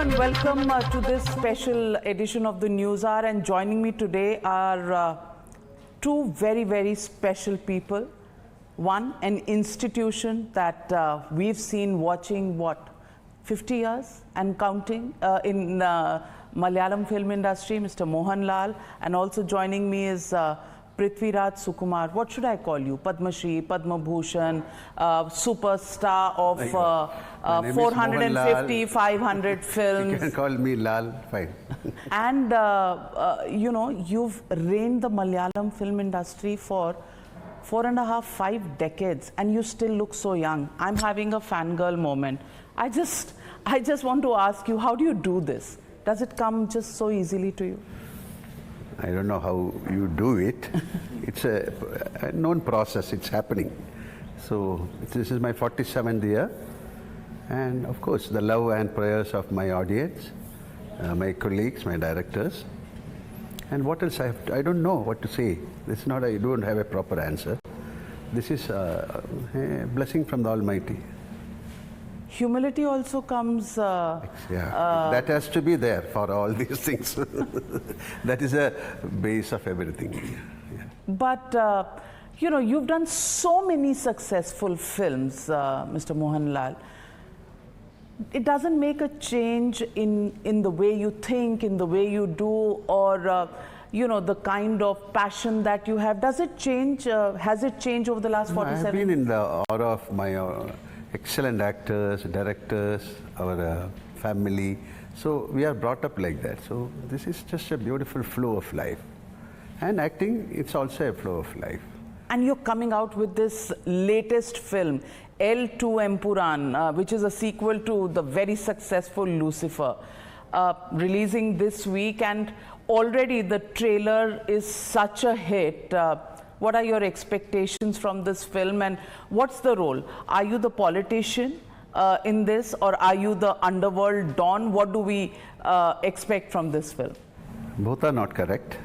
and welcome to this special edition of the News Hour. And joining me today are two very, very special people. One, an institution that we've seen watching, 50 years and counting in Malayalam film industry, Mr. Mohanlal. And also joining me is Prithviraj Sukumaran. What should I call you? Padma Shri, Padma Bhushan, superstar of 450, 500 films. You can call me Lal, fine. And, you know, you've reigned the Malayalam film industry for 4.5, 5 decades, and you still look so young. I'm having a fangirl moment. I just want to ask you, how do you do this? Does it come just so easily to you? I don't know how you do it. It's a known process, it's happening. So this is my 47th year. And of course, the love and prayers of my audience, my colleagues, my directors. And what else I don't know what to say. This is not, I don't have a proper answer. This is a blessing from the Almighty. Humility also comes... that has to be there for all these things. That is a base of everything. Yeah. But, you know, you've done so many successful films, Mr. Mohanlal. It doesn't make a change in the way you think, in the way you do, or, you know, the kind of passion that you have. Does it change? Has it changed over the last 47 years? I've been in the aura of my excellent actors, directors, our family. So we are brought up like that. So this is just a beautiful flow of life. And acting, it's also a flow of life. And you're coming out with this latest film, L2 Empuraan, which is a sequel to the very successful Lucifer, releasing this week. And already the trailer is such a hit. What are your expectations from this film, and what's the role? Are you the politician in this, or are you the underworld don? What do we expect from this film? Both are not correct.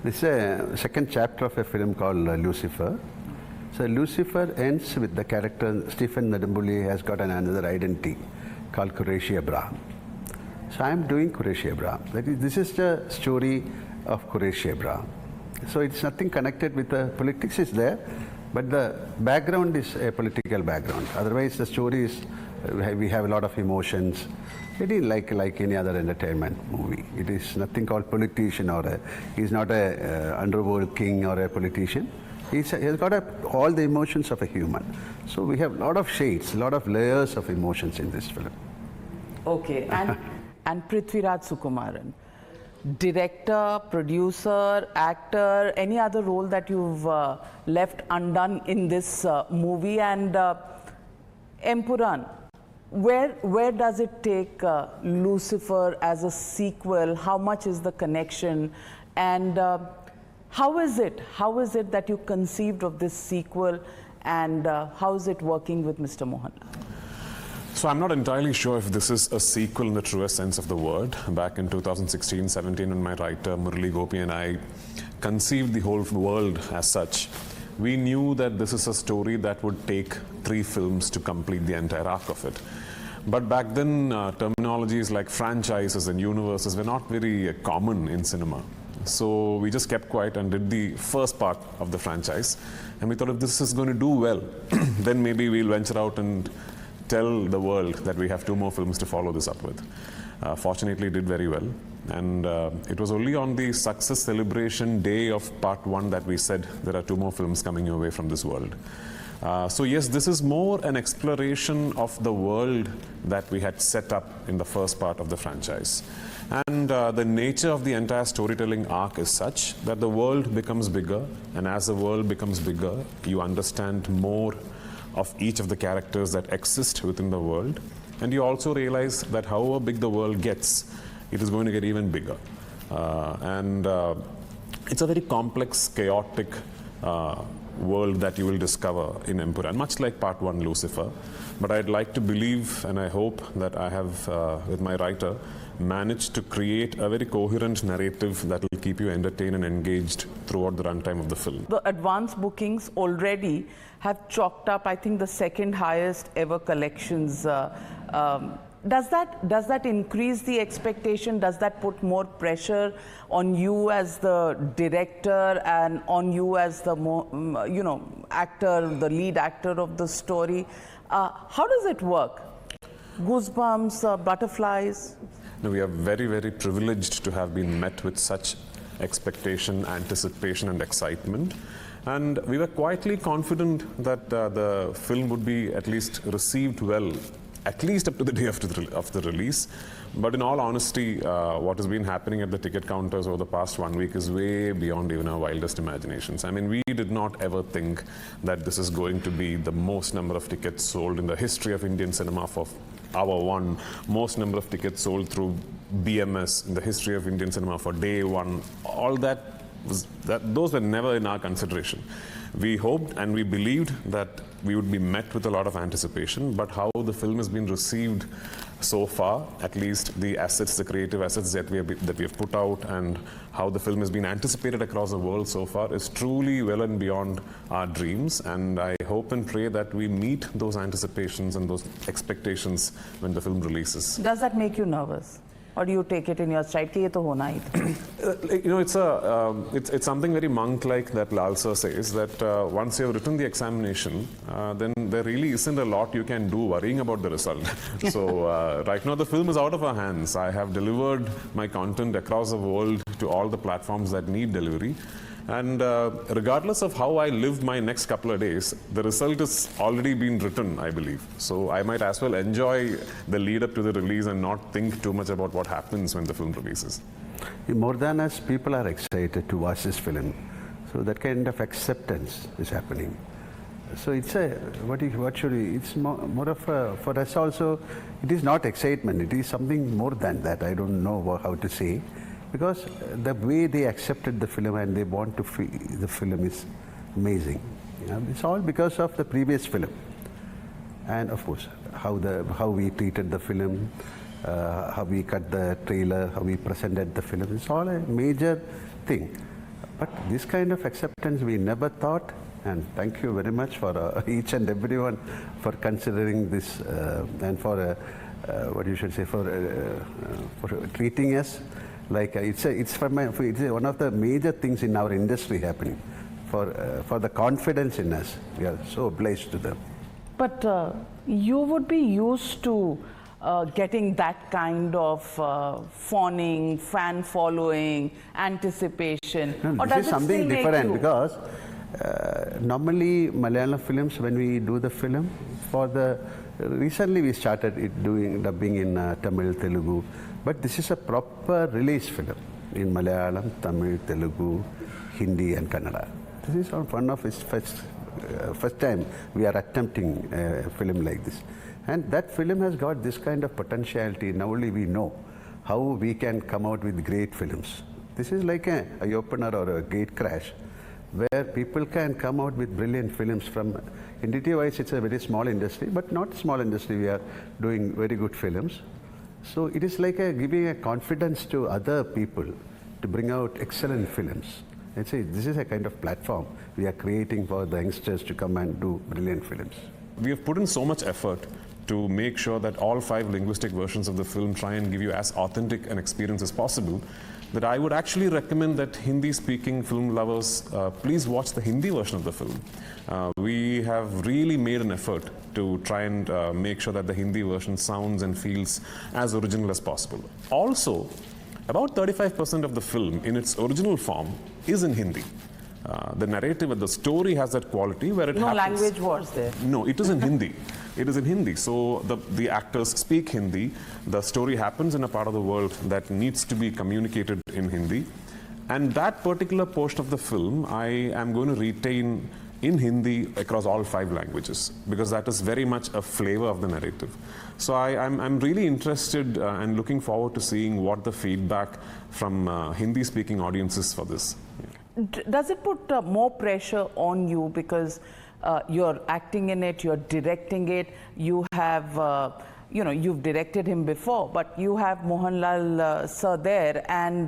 This is a second chapter of a film called Lucifer. So Lucifer ends with the character Stephen Nadambuli has got another identity called Qureshi Abraham. So I am doing Qureshi Abraham. This is the story of Qureshi Abraham. So it's nothing connected with the politics is there, but the background is a political background. Otherwise, the story is, we have a lot of emotions. It is like any other entertainment movie. It is nothing called politician, or he's not a underworld king or a politician. He's got all the emotions of a human. So we have a lot of shades, a lot of layers of emotions in this film. Okay, and Prithviraj Sukumaran. Director, producer, actor, any other role that you've left undone in this movie? And Empuraan, where does it take Lucifer as a sequel? How much is the connection? And how is it that you conceived of this sequel, and how is it working with Mr. Mohanlal? So I'm not entirely sure if this is a sequel in the truest sense of the word. Back in 2016-17, when my writer Murali Gopi and I conceived the whole world as such, we knew that this is a story that would take 3 films to complete the entire arc of it. But back then, terminologies like franchises and universes were not very common in cinema. So we just kept quiet and did the first part of the franchise. And we thought, if this is going to do well, then maybe we'll venture out and tell the world that we have 2 more films to follow this up with. Fortunately, it did very well. And it was only on the success celebration day of part 1 that we said there are 2 more films coming your way from this world. So yes, this is more an exploration of the world that we had set up in the first part of the franchise. And the nature of the entire storytelling arc is such that the world becomes bigger, and as the world becomes bigger, you understand more of each of the characters that exist within the world. And you also realize that however big the world gets, it is going to get even bigger. It's a very complex, chaotic world that you will discover in Empuraan, much like part 1 Lucifer. But I'd like to believe, and I hope that I have, with my writer, managed to create a very coherent narrative that will keep you entertained and engaged throughout the runtime of the film. The advance bookings already have chalked up, I think, the second highest ever collections does that increase the expectation? Does that put more pressure on you as the director and on you as the actor, the lead actor of the story? How does it work? Goosebumps, butterflies? No, we are very, very privileged to have been met with such expectation, anticipation, and excitement. And we were quietly confident that the film would be at least received well, at least up to the day of the release. But in all honesty, what has been happening at the ticket counters over the past 1 week is way beyond even our wildest imaginations. I mean, we did not ever think that this is going to be the most number of tickets sold in the history of Indian cinema for hour one, most number of tickets sold through BMS in the history of Indian cinema for day one. All those were never in our consideration. We hoped and we believed that we would be met with a lot of anticipation, but how the film has been received so far, at least the assets, the creative assets that we have put out, and how the film has been anticipated across the world so far is truly well and beyond our dreams. And I hope and pray that we meet those anticipations and those expectations when the film releases. Does that make you nervous? Or do you take it in your stride? Ki ye to hona hi tha? It's something very monk-like that Lal sir says, that once you have written the examination, then there really isn't a lot you can do worrying about the result. So right now the film is out of our hands. I have delivered my content across the world to all the platforms that need delivery. And regardless of how I live my next couple of days, the result has already been written, I believe. So I might as well enjoy the lead up to the release and not think too much about what happens when the film releases. More than us, people are excited to watch this film. So that kind of acceptance is happening. So it's it's more of a, for us also, it is not excitement, it is something more than that. I don't know how to say. Because the way they accepted the film and they want to feel the film is amazing. It's all because of the previous film. And of course, how we treated the film, how we cut the trailer, how we presented the film, it's all a major thing. But this kind of acceptance we never thought, and thank you very much for each and everyone for considering this and for what you should say, for treating us. Like it's one of the major things in our industry happening, for the confidence in us. We are so obliged to them. But you would be used to getting that kind of fawning, fan following, anticipation. No, or this does is something different because normally Malayalam films, when we do the film, recently we started doing dubbing in Tamil, Telugu. But this is a proper release film in Malayalam, Tamil, Telugu, Hindi and Kannada. This is one of his first time we are attempting a film like this. And that film has got this kind of potentiality. Now only we know how we can come out with great films. This is like an eye-opener or a gate crash where people can come out with brilliant films from, entity-wise it's a very small industry, but not small industry, we are doing very good films. So it is like giving a confidence to other people to bring out excellent films. This is a kind of platform we are creating for the youngsters to come and do brilliant films. We have put in so much effort to make sure that all 5 linguistic versions of the film try and give you as authentic an experience as possible, that I would actually recommend that Hindi-speaking film lovers please watch the Hindi version of the film. We have really made an effort to try and make sure that the Hindi version sounds and feels as original as possible. Also, about 35% of the film in its original form is in Hindi. The narrative and the story has that quality where it happens. No language wars there. No, it is in Hindi. It is in Hindi. So the actors speak Hindi. The story happens in a part of the world that needs to be communicated in Hindi. And that particular portion of the film, I am going to retain in Hindi across all 5 languages, because that is very much a flavor of the narrative. So I'm really interested and looking forward to seeing what the feedback from Hindi-speaking audiences for this. Does it put more pressure on you because you're acting in it, you're directing it, you have, you've directed him before, but you have Mohanlal sir there, and,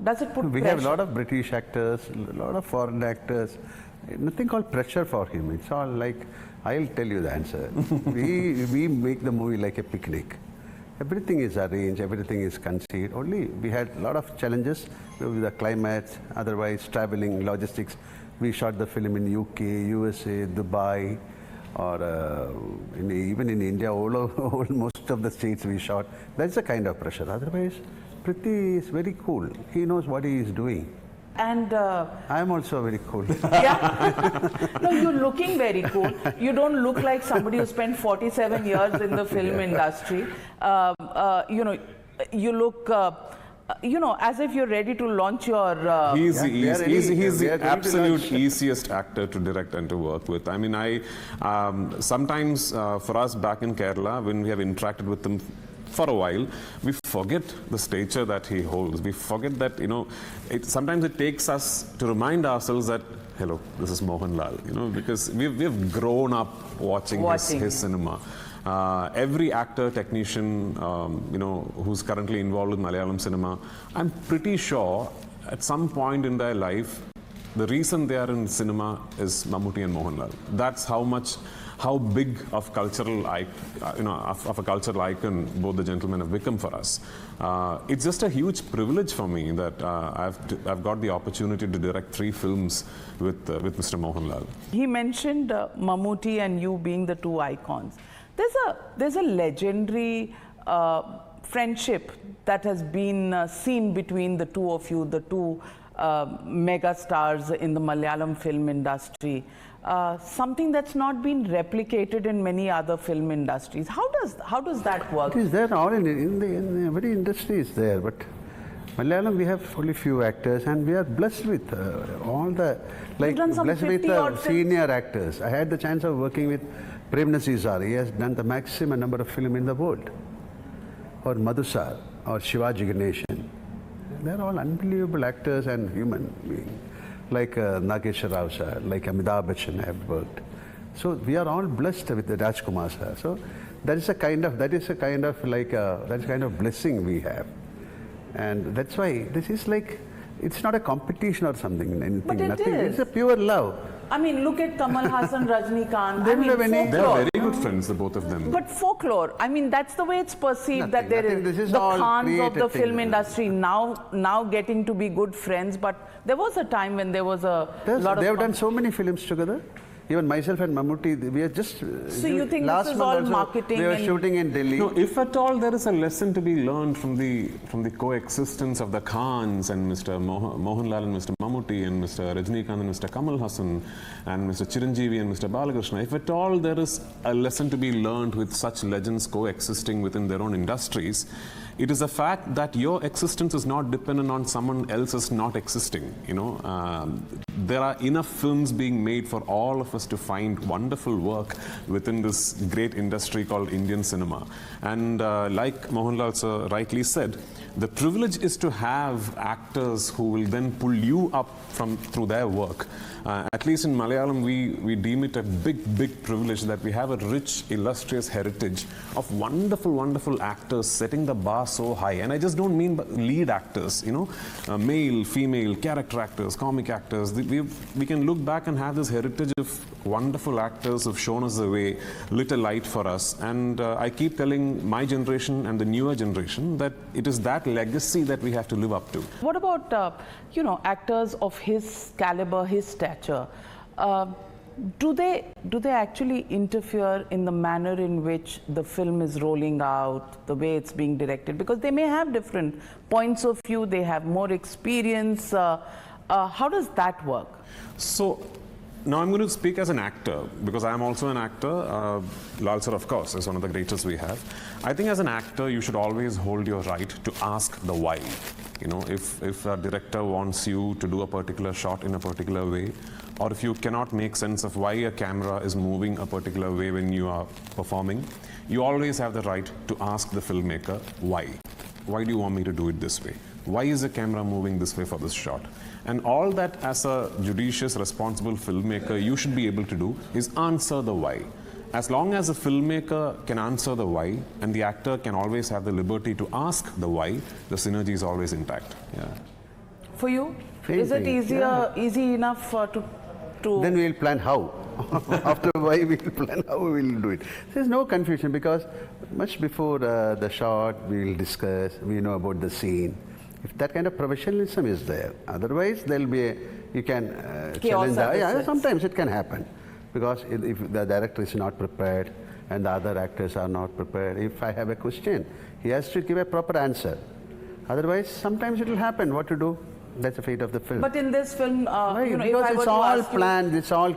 does it put pressure? We have a lot of British actors, a lot of foreign actors. nothing called pressure for him. It's all like, I'll tell you the answer. we make the movie like a picnic. Everything is arranged, everything is conceived. Only we had a lot of challenges with the climate, otherwise traveling, logistics. We shot the film in UK, USA, Dubai, or even in India, most of the states we shot. That's the kind of pressure. Otherwise, Prithvi is very cool. He knows what he is doing. And I'm also very cool. yeah. No, you're looking very cool. You don't look like somebody who spent 47 years in the film industry. You know, you look, you know, as if you're ready to launch your... He's the absolute easiest actor to direct and to work with. I mean, sometimes for us back in Kerala, when we have interacted with him for a while, we forget the stature that he holds. We forget that, you know, sometimes it takes us to remind ourselves that, hello, this is Mohanlal, you know, because we've grown up watching. His cinema. Every actor, technician, you know, who's currently involved with Malayalam cinema, I'm pretty sure at some point in their life, the reason they are in cinema is Mammootty and Mohanlal. That's how big of cultural, you know, of a cultural icon both the gentlemen have become for us. It's just a huge privilege for me that I've got the opportunity to direct 3 films with Mr. Mohanlal. He mentioned Mammootty and you being the 2 icons. There's a legendary friendship that has been seen between the 2 of you, the 2 mega stars in the Malayalam film industry. Something that's not been replicated in many other film industries. How does that work? It is there all in every industry is there, but Malayalam we have only few actors and we are blessed with all the blessed with senior actors. I had the chance of working with Prem Nazir. He has done the maximum number of films in the world. Or Madhusar or Shivaji Ganeshan. They are all unbelievable actors and human beings. Like Nagesha Rao sir, like Amitabh Bachchan have worked. So we are all blessed with the Rajkumar sir. So that is a kind of blessing we have, and that's why this is like, it's not a competition or something. Anything, but it nothing. is. It's a pure love. I mean, look at Kamal Haasan, Rajnikant. They are very good friends, the both of them. But folklore, I mean, that's the way it's perceived, that there is the Khans of the film industry now getting to be good friends. But there was a time when there was a lot of... They have done so many films together. Even myself and Mammootty, we are just... So you think this is all marketing? We were shooting in Delhi. No, if at all there is a lesson to be learned from the coexistence of the Khans and Mr. Mohanlal and Mr. Mammootty and Mr. Rajnikant and Mr. Kamal Haasan and Mr. Chiranjeevi and Mr. Balakrishna, if at all there is a lesson to be learned with such legends coexisting within their own industries, it is a fact that your existence is not dependent on someone else's not existing. You know, there are enough films being made for all of us to find wonderful work within this great industry called Indian cinema. And like Mohanlal sir rightly said, the privilege is to have actors who will then pull you up through their work. At least in Malayalam, we deem it a big privilege that we have a rich, illustrious heritage of wonderful actors setting the bar so high. And I just don't mean lead actors, you know, male, female, character actors, comic actors. We can look back and have this heritage of wonderful actors who've shown us the way, lit a light for us. And I keep telling my generation and the newer generation that it is that legacy that we have to live up to. What about, you know, actors of his caliber, his stature? Do they actually interfere in the manner in which the film is rolling out, the way it's being directed? Because they may have different points of view, they have more experience. How does that work? So now I'm going to speak as an actor, because I am also an actor. Lal sir, of course, is one of the greatest we have. I think as an actor, you should always hold your right to ask the why. You know, if a director wants you to do a particular shot in a particular way, or if you cannot make sense of why a camera is moving a particular way when you are performing, you always have the right to ask the filmmaker, why? Why do you want me to do it this way? Why is the camera moving this way for this shot? And all that, as a judicious, responsible filmmaker, you should be able to do is answer the why. As long as the filmmaker can answer the why and the actor can always have the liberty to ask the why, the synergy is always intact. Yeah. For you, is it easy enough to to... Then we'll plan how. After why, we'll plan how we will do it. There's no confusion because much before the shot, we'll discuss, we know about the scene. If that kind of professionalism is there, otherwise there'll be you can challenge. Yeah, sometimes it can happen because if the director is not prepared and the other actors are not prepared, if I have a question, he has to give a proper answer. Otherwise, sometimes it will happen. What to do? That's the fate of the film. But in this film, because it's all planned, it's all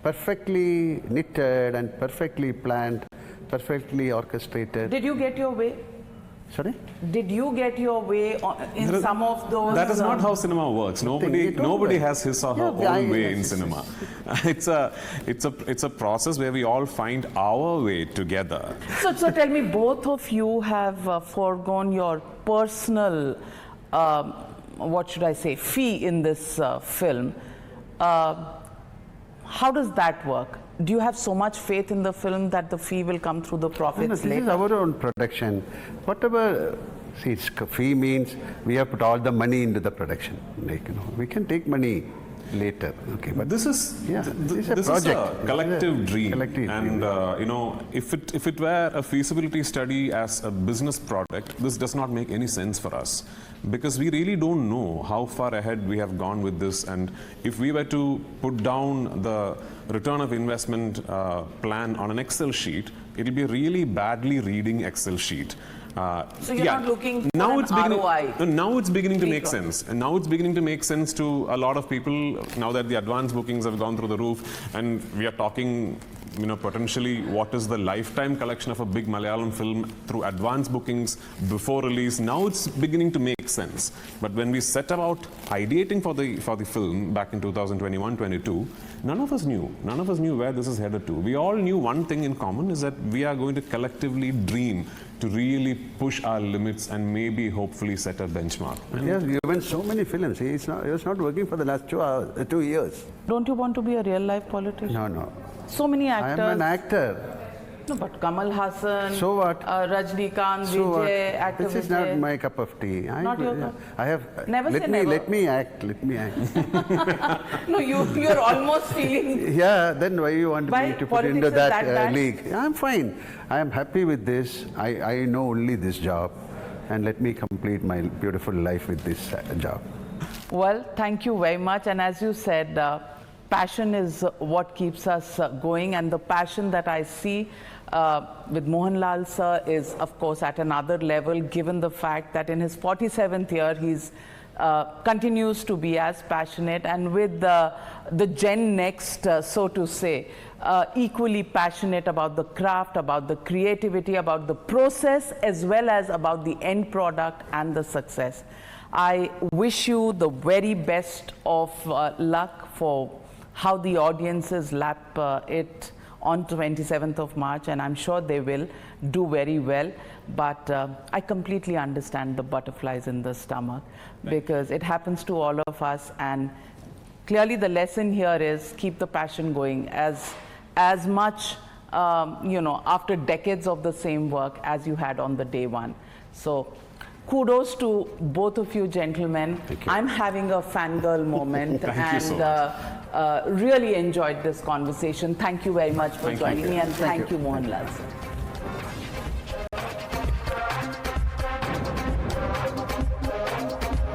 perfectly knitted and perfectly planned, perfectly orchestrated. Did you get your way? Sorry? Did you get your way in some of those? That is not how cinema works. Nobody has his or her own way in cinema. It's a process where we all find our way together. So tell me, both of you have foregone your personal, what should I say, fee in this film. How does that work? Do you have so much faith in the film that the fee will come through the profits later? This is our own production. Whatever, see, fee means we have put all the money into the production. Like, we can take money later. Okay, but this is this is a collective dream. And if it were a feasibility study as a business product, this does not make any sense for us because we really don't know how far ahead we have gone with this. And if we were to put down the return of investment plan on an Excel sheet, it'll be a really badly reading Excel sheet. So you're not looking for now an ROI? Now it's beginning to make sense. And now it's beginning to make sense to a lot of people now that the advance bookings have gone through the roof. And we are talking, potentially what is the lifetime collection of a big Malayalam film through advance bookings before release. Now it's beginning to make sense. But when we set about ideating for the film back in 2021-22, none of us knew where this is headed to. We all knew one thing in common is that we are going to collectively dream to really push our limits and maybe hopefully set a benchmark. Yes, given so many films. He was not working for the last 2 years. Don't you want to be a real life politician? No. So many actors. I am an actor. No, but Kamal Hassan, so what? Rajnikant, so Vijay, actor This is Vijay. not my cup of tea. Not your cup? I have. Never say never. Let me act. No, you're almost feeling. Yeah, then why you want me to put into that league? I'm fine. I am happy with this. I know only this job, and let me complete my beautiful life with this job. Well, thank you very much. And as you said, passion is what keeps us going, and the passion that I see with Mohanlal sir is, of course, at another level, given the fact that in his 47th year, he's continues to be as passionate, and with the Gen Next, so to say, equally passionate about the craft, about the creativity, about the process, as well as about the end product and the success. I wish you the very best of luck for how the audiences lap it on 27th of March, and I'm sure they will do very well. But I completely understand the butterflies in the stomach because it happens to all of us, and clearly the lesson here is keep the passion going as much, after decades of the same work as you had on the day one. So kudos to both of you gentlemen. I'm having a fangirl moment and really enjoyed this conversation. Thank you very much for joining me, and thank you, Mohanlal.